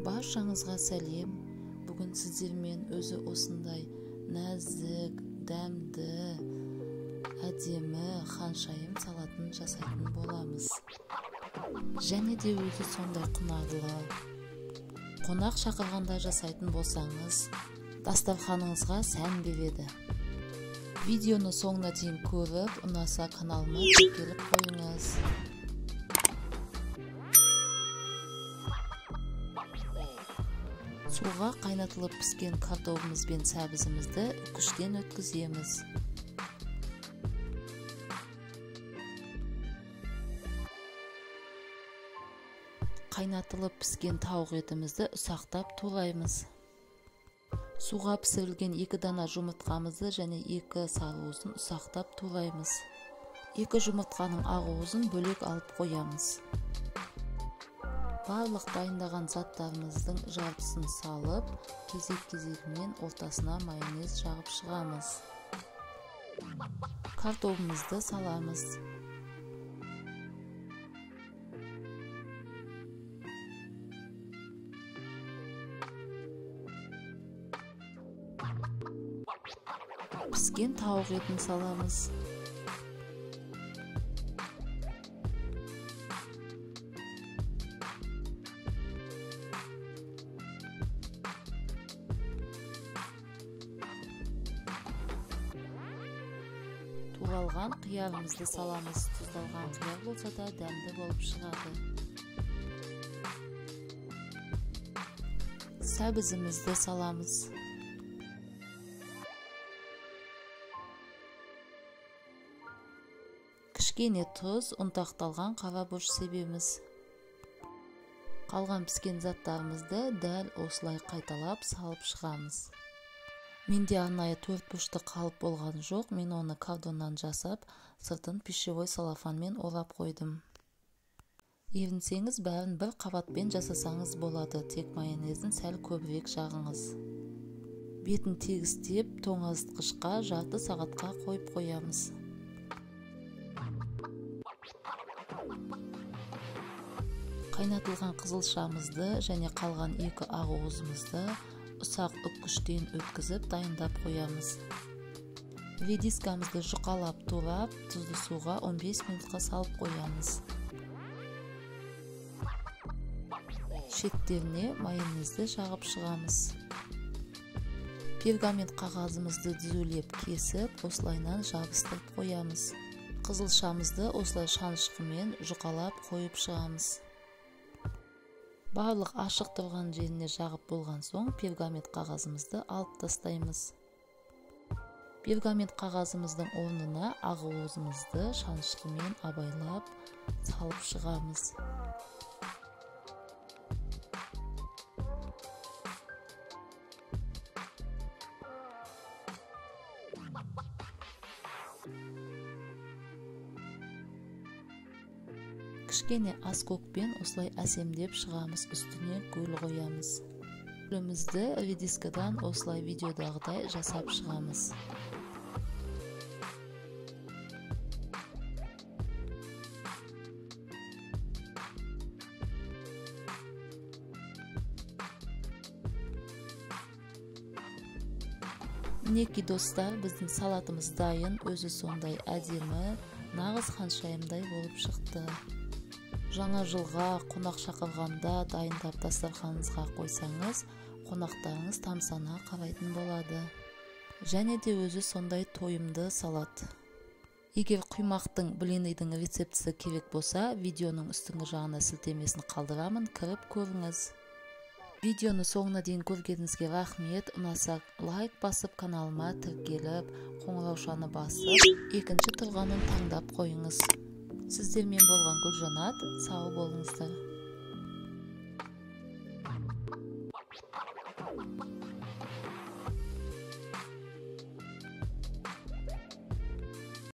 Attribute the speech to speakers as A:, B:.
A: Баршаңызға сәлем. Бүгін сіздермен өзі осындай нәзік, дәмді, әдемі ханшайым салатын жасайтын боламыз. Және де өзі сондай құнарлы. Қонақ шақырғанда жасайтын болсаңыз, дастарханыңызға сән береді. Видеоны соңына дейін көріп, ұнаса каналыма тіркеліп қойыңыз. Суға қайнатылып піскен картофеліміз бен сәбізімізді үккіштен өткіземіз. Қайнатылып піскен тауық етімізді ұсақтап тураймыз. Суға пісірілген 2 дана жұмыртқамызды және 2 сарыуызын ұсақтап тураймыз. 2 жұмыртқаның ақ-уызын бөлек алып қоямыз. Барлық дайындаған заттарымыздың жартысын салып, кезек-кезегімен ортасына майонез жағып шығамыз. Картофелімізді саламыз. Піскен тауық етін саламыз. Туралған қиярымызды саламыз. Тұздалған қияр болса да дәмді болып шығады. Сәбізімізді саламыз. Кішкене тұз, ұнтақталған қара бұрыш себеміз. Қалған піскен заттарымызды дәл осылай қайталап салып шығамыз. Менде арнайы 4 бұрышты қалып болған жоқ, мен оны картоннан жасап, сыртын пищевой салафанмен орап қойдым. Ерінсеңіз бәрін бір қабатпен жасасаңыз болады, тек майонезін сәл көбірек жағыңыз. Бетін тегістеп, тоңазытқышқа жарты сағатқа қойып қоямыз. Қайнатылған қызылшамызды және қалған 2 ақ-уызымызды ұсақ үккіштен өткізіп дайындап қоямыз. Редискамызды жұқалап турап, тұзды суға 15 минутқа салып қоямыз. Шеттеріне майонезді жағып шығамыз. Пергамент қағазымызды түзулеп кесіп, осылайнан жабыстырып қоямыз. Қызылшамызды осылай шанышқымен жұқалап қойып шығамыз. Барлық ашық тұрған жеріне жағып болған соң пергамент қағазымызды алып тастаймыз. Пергамент қағазымыздың орнына ақ-уызымызды шанышқымен абайлап салып шығамыз. Кішкене аскөкпен осылай әсемдеп шығамыз, үстіне гүл қоямыз. Гүлімізді редискадан осылай видеодағыдай жасап шығамыз. Мінекей достар, біздің салатымыз дайын, өзі сондай әдемі, нағыз ханшайымдай болып шықты. Жаңа жылға қонақ шақырғанда дайындап дастарханыңызға қойсаңыз, қонақтарыңыз тамсана қарайтын болады. Және де өзі сондай тойымды салат. Егер құймақтың блинның рецептісі керек болса, видеоның үстіңгі жағына сілтемесін қалдырамын, кіріп көріңіз. Видеоны соңына дейін көргеніңізге рахмет. Ұнаса лайк басып, каналыма тіркеліп, қоңыраушаны басып, екінші тұрғанын таңдап қойыңыз. Сіздермен болған Гүлжанат, сау болыңыздар.